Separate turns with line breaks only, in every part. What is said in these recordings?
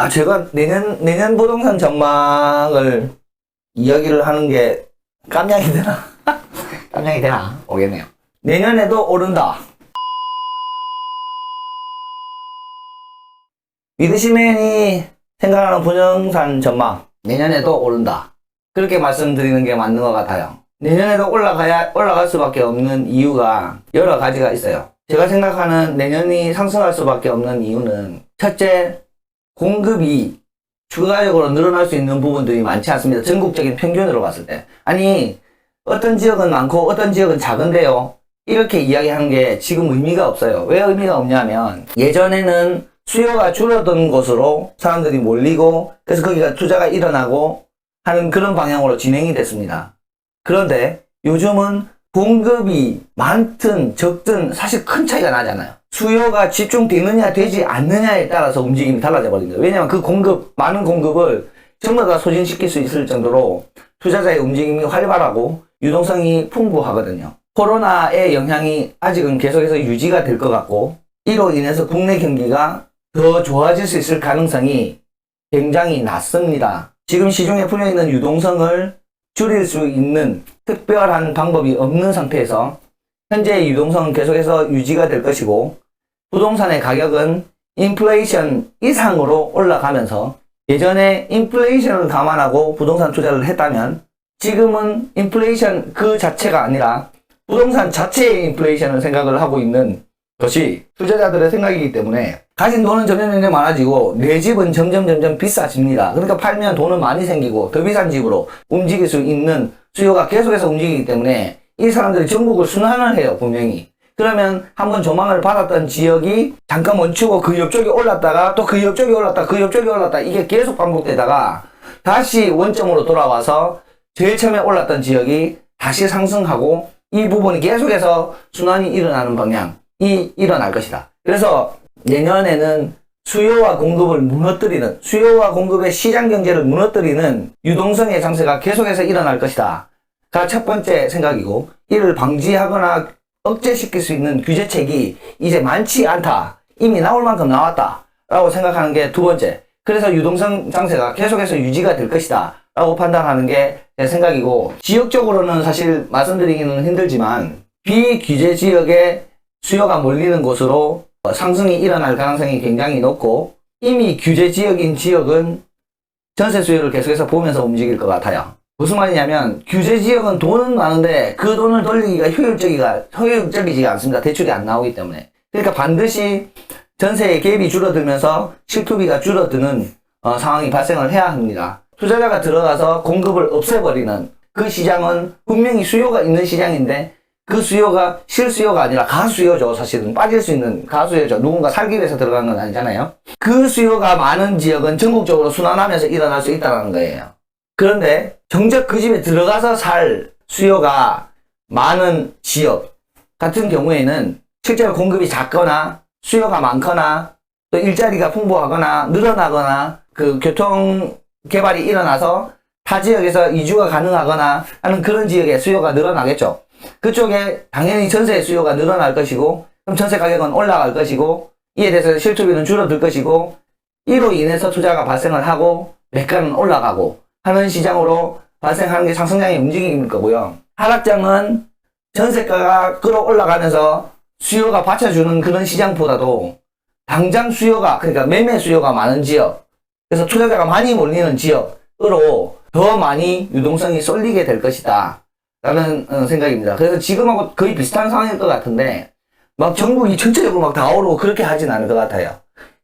제가 내년 부동산 전망을 이야기를 하는 게 깜냥이 되나? 깜냥이 되나? 모르겠네요. 내년에도 오른다. 위드시맨이 생각하는 부동산 전망. 내년에도 오른다. 그렇게 말씀드리는 게 맞는 것 같아요. 내년에도 올라갈 수밖에 없는 이유가 여러 가지가 있어요. 제가 생각하는 내년이 상승할 수밖에 없는 이유는 첫째, 공급이 추가적으로 늘어날 수 있는 부분들이 많지 않습니다. 전국적인 평균으로 봤을 때. 아니, 어떤 지역은 많고 어떤 지역은 작은데요. 이렇게 이야기하는 게 지금 의미가 없어요. 왜 의미가 없냐면 예전에는 수요가 줄어든 곳으로 사람들이 몰리고 그래서 거기가 투자가 일어나고 하는 그런 방향으로 진행이 됐습니다. 그런데 요즘은 공급이 많든 적든 사실 큰 차이가 나잖아요. 수요가 집중되느냐 되지 않느냐에 따라서 움직임이 달라져 버립니다. 왜냐하면 그 많은 공급을 전부 다 소진시킬 수 있을 정도로 투자자의 움직임이 활발하고 유동성이 풍부하거든요. 코로나의 영향이 아직은 계속해서 유지가 될 것 같고 이로 인해서 국내 경기가 더 좋아질 수 있을 가능성이 굉장히 낮습니다. 지금 시중에 풀려있는 유동성을 줄일 수 있는 특별한 방법이 없는 상태에서 현재의 유동성은 계속해서 유지가 될 것이고 부동산의 가격은 인플레이션 이상으로 올라가면서 예전에 인플레이션을 감안하고 부동산 투자를 했다면 지금은 인플레이션 그 자체가 아니라 부동산 자체의 인플레이션을 생각을 하고 있는 것이 투자자들의 생각이기 때문에 가진 돈은 점점 많아지고 내 집은 점점 비싸집니다. 그러니까 팔면 돈은 많이 생기고 더 비싼 집으로 움직일 수 있는 수요가 계속해서 움직이기 때문에 이 사람들이 전국을 순환을 해요, 분명히. 그러면 한번 조망을 받았던 지역이 잠깐 멈추고 그 옆쪽이 올랐다가 또 그 옆쪽이 올랐다, 그 옆쪽이 올랐다 이게 계속 반복되다가 다시 원점으로 돌아와서 제일 처음에 올랐던 지역이 다시 상승하고 이 부분이 계속해서 순환이 일어나는 방향이 일어날 것이다. 그래서 내년에는 수요와 공급을 무너뜨리는, 수요와 공급의 시장 경제를 무너뜨리는 유동성의 장세가 계속해서 일어날 것이다. 가 첫 번째 생각이고, 이를 방지하거나 억제시킬 수 있는 규제책이 이제 많지 않다. 이미 나올 만큼 나왔다. 라고 생각하는 게 두 번째. 그래서 유동성 장세가 계속해서 유지가 될 것이다. 라고 판단하는 게 제 생각이고, 지역적으로는 사실 말씀드리기는 힘들지만, 비규제 지역에 수요가 몰리는 곳으로 상승이 일어날 가능성이 굉장히 높고, 이미 규제 지역인 지역은 전세 수요를 계속해서 보면서 움직일 것 같아요. 무슨 말이냐면 규제 지역은 돈은 많은데 그 돈을 돌리기가 효율적이지가 않습니다. 대출이 안 나오기 때문에. 그러니까 반드시 전세의 갭이 줄어들면서 실투비가 줄어드는 상황이 발생을 해야 합니다. 투자자가 들어가서 공급을 없애버리는 그 시장은 분명히 수요가 있는 시장인데 그 수요가 실수요가 아니라 가수요죠. 사실은 빠질 수 있는 가수요죠. 누군가 살기 위해서 들어간 건 아니잖아요. 그 수요가 많은 지역은 전국적으로 순환하면서 일어날 수 있다는 거예요. 그런데 정작 그 집에 들어가서 살 수요가 많은 지역 같은 경우에는 실제로 공급이 작거나 수요가 많거나 또 일자리가 풍부하거나 늘어나거나 그 교통 개발이 일어나서 타 지역에서 이주가 가능하거나 하는 그런 지역에 수요가 늘어나겠죠. 그쪽에 당연히 전세 수요가 늘어날 것이고 그럼 전세 가격은 올라갈 것이고 이에 대해서 실투비는 줄어들 것이고 이로 인해서 투자가 발생을 하고 매가는 올라가고 하는 시장으로 발생하는 게 상승장의 움직임일 거고요. 하락장은 전세가가 끌어올라가면서 수요가 받쳐주는 그런 시장보다도 당장 수요가, 그러니까 매매 수요가 많은 지역, 그래서 투자자가 많이 몰리는 지역으로 더 많이 유동성이 쏠리게 될 것이다 라는 생각입니다. 그래서 지금하고 거의 비슷한 상황일 것 같은데 막 전국이 전체적으로 막 다 오르고 그렇게 하진 않을 것 같아요.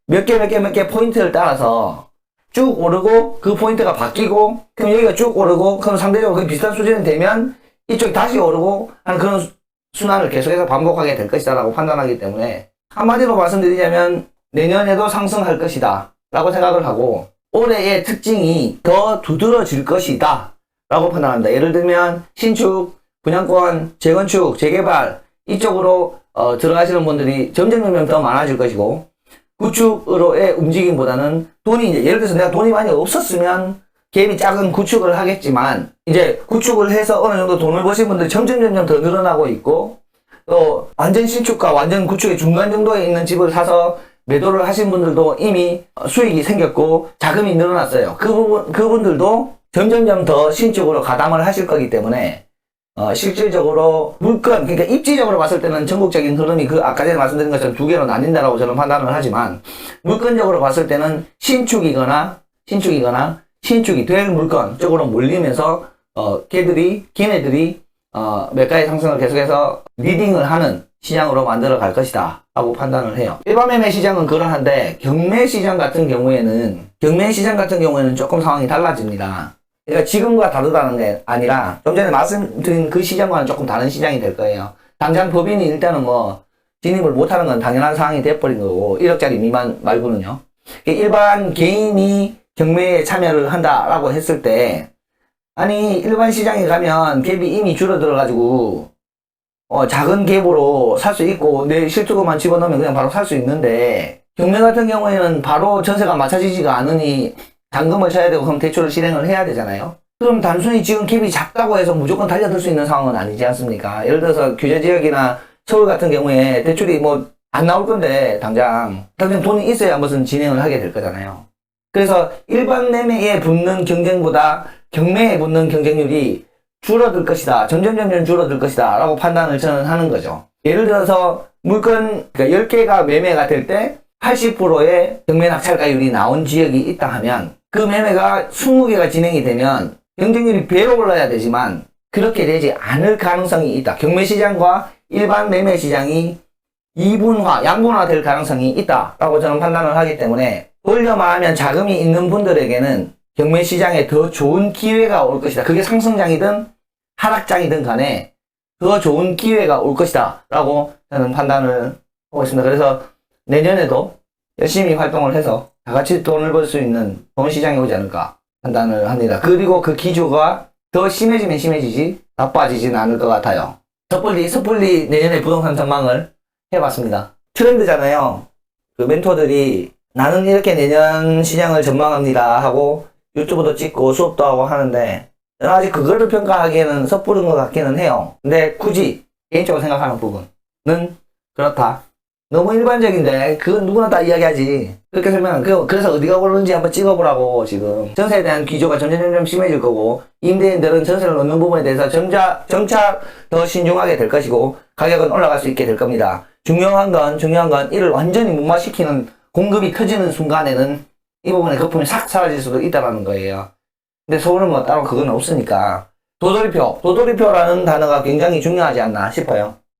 몇 개 포인트를 따라서 쭉 오르고 그 포인트가 바뀌고 그럼 여기가 쭉 오르고 그럼 상대적으로 거의 비슷한 수준이 되면 이쪽이 다시 오르고 하는 그런 순환을 계속해서 반복하게 될 것이다 라고 판단하기 때문에 한마디로 말씀드리자면 내년에도 상승할 것이다 라고 생각을 하고 올해의 특징이 더 두드러질 것이다 라고 판단합니다. 예를 들면 신축, 분양권, 재건축, 재개발 이쪽으로 들어가시는 분들이 점점 더 많아질 것이고 구축으로의 움직임보다는 돈이 이제 예를 들어서 내가 돈이 많이 없었으면 갭이 작은 구축을 하겠지만 이제 구축을 해서 어느 정도 돈을 버신 분들이 점점 더 늘어나고 있고 또 완전 신축과 완전 구축의 중간 정도에 있는 집을 사서 매도를 하신 분들도 이미 수익이 생겼고 자금이 늘어났어요. 그분들도 점점점 더 신축으로 가담을 하실 거기 때문에 실질적으로 물건, 그러니까 입지적으로 봤을 때는 전국적인 흐름이 아까 전에 말씀드린 것처럼 두 개로 나뉜다라고 저는 판단을 하지만, 물건적으로 봤을 때는 신축이거나 신축이 될 물건 쪽으로 몰리면서 걔네들이 매가의 상승을 계속해서 리딩을 하는 시장으로 만들어 갈 것이다 하고 판단을 해요. 일반 매매 시장은 그러한데 경매 시장 같은 경우에는 조금 상황이 달라집니다. 그러니까 지금과 다르다는 게 아니라 좀 전에 말씀드린 그 시장과는 조금 다른 시장이 될 거예요. 당장 법인이 일단은 진입을 못하는 건 당연한 상황이 돼버린 거고, 1억짜리 미만 말고는요. 일반 개인이 경매에 참여를 한다라고 했을 때, 아니 일반 시장에 가면 갭이 이미 줄어들어가지고 작은 갭으로 살 수 있고 내 실투금만 집어넣으면 그냥 바로 살 수 있는데, 경매 같은 경우에는 바로 전세가 맞춰지지가 않으니 잔금을 쳐야 되고 그럼 대출을 실행을 해야 되잖아요. 그럼 단순히 지금 갭이 작다고 해서 무조건 달려들 수 있는 상황은 아니지 않습니까? 예를 들어서 규제지역이나 서울 같은 경우에 대출이 안 나올 건데 당장 돈이 있어야 무슨 진행을 하게 될 거잖아요. 그래서 일반 매매에 붙는 경쟁보다 경매에 붙는 경쟁률이 줄어들 것이다, 점점 줄어들 것이다 라고 판단을 저는 하는 거죠. 예를 들어서 물건 10개가 매매가 될 때 80%의 경매 낙찰가율이 나온 지역이 있다 하면, 그 매매가 20개가 진행이 되면 경쟁률이 배로 올라야 되지만 그렇게 되지 않을 가능성이 있다. 경매 시장과 일반 매매 시장이 양분화 될 가능성이 있다라고 저는 판단을 하기 때문에, 올려만 하면 자금이 있는 분들에게는 경매 시장에 더 좋은 기회가 올 것이다. 그게 상승장이든 하락장이든 간에 더 좋은 기회가 올 것이다 라고 저는 판단을 하고 있습니다. 그래서 내년에도 열심히 활동을 해서 다 같이 돈을 벌 수 있는 좋은 시장이 오지 않을까 판단을 합니다. 그리고 그 기조가 더 심해지면 심해지지 나빠지지는 않을 것 같아요. 섣불리 내년에 부동산 전망을 해봤습니다. 트렌드잖아요. 그 멘토들이 나는 이렇게 내년 시장을 전망합니다 하고 유튜브도 찍고 수업도 하고 하는데, 저는 아직 그거를 평가하기에는 섣부른 것 같기는 해요. 근데 굳이 개인적으로 생각하는 부분은 그렇다. 너무 일반적인데 그건 누구나 다 이야기하지. 그렇게 설명하면 그래서 어디가 오르는지 한번 찍어보라고. 지금 전세에 대한 기조가 점점 심해질 거고, 임대인들은 전세를 넣는 부분에 대해서 점차 더 신중하게 될 것이고 가격은 올라갈 수 있게 될 겁니다. 중요한 건 이를 완전히 무마시키는 공급이 터지는 순간에는 이 부분의 거품이 싹 사라질 수도 있다는 거예요. 근데 서울은 따로 그건 없으니까 도돌이표라는 단어가 굉장히 중요하지 않나 싶어요.